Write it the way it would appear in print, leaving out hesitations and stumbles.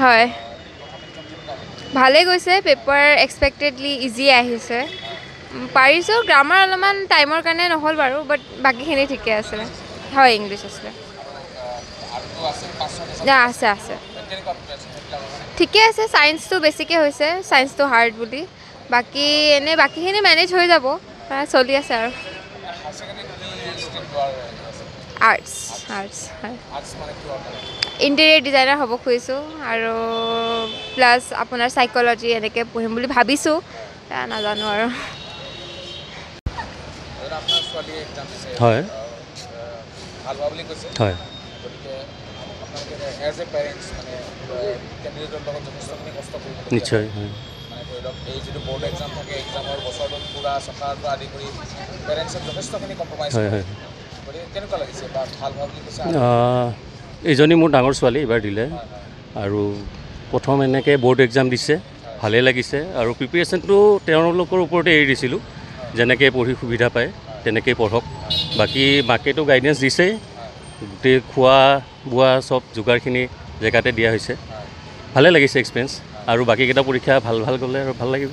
হয় ভালে গৈছে পেপাৰ এক্সপেক্টেডলি ইজি আহিছে পাৰিছোঁ গ্ৰামাৰ অলপমান টাইমৰ কাৰণে নহ'ল বাৰু বাট বাকীখিনি ঠিকে আছিলে হয় ইংলিছ আছিলে আছে আছে ঠিকে আছে ছায়েন্সটো বেছিকৈ হৈছে ছায়েন্সটো হাৰ্ড বুলি বাকী এনেই বাকীখিনি মেনেজ হৈ যাব চলি আছে আৰু আৰ্টছ আৰ্টছ হয় ইণ্টেৰিয়ৰ ডিজাইনাৰ হ'ব খুজিছোঁ আৰু প্লাছ আপোনাৰ চাইক'লজি এনেকৈ পঢ়িম বুলি ভাবিছোঁ নাজানো আৰু হয় হয় নিশ্চয় হয় হয় হয় এইজনী মোৰ ডাঙৰ ছোৱালী এইবাৰ দিলে আৰু প্ৰথম এনেকৈ ব'ৰ্ড এক্সাম দিছে ভালেই লাগিছে আৰু প্ৰিপেৰেশ্যনটো তেওঁলোকৰ ওপৰতে এৰি দিছিলোঁ যেনেকৈ পঢ়ি সুবিধা পায় তেনেকৈয়ে পঢ়ক বাকী মাকেতো গাইডেঞ্চ দিছেই গোটেই খোৱা বোৱা চব যোগাৰখিনি জেগাতে দিয়া হৈছে ভালে লাগিছে এক্সপিৰিয়েঞ্চ আৰু বাকীকেইটা পৰীক্ষা ভাল গ'লে আৰু ভাল লাগিব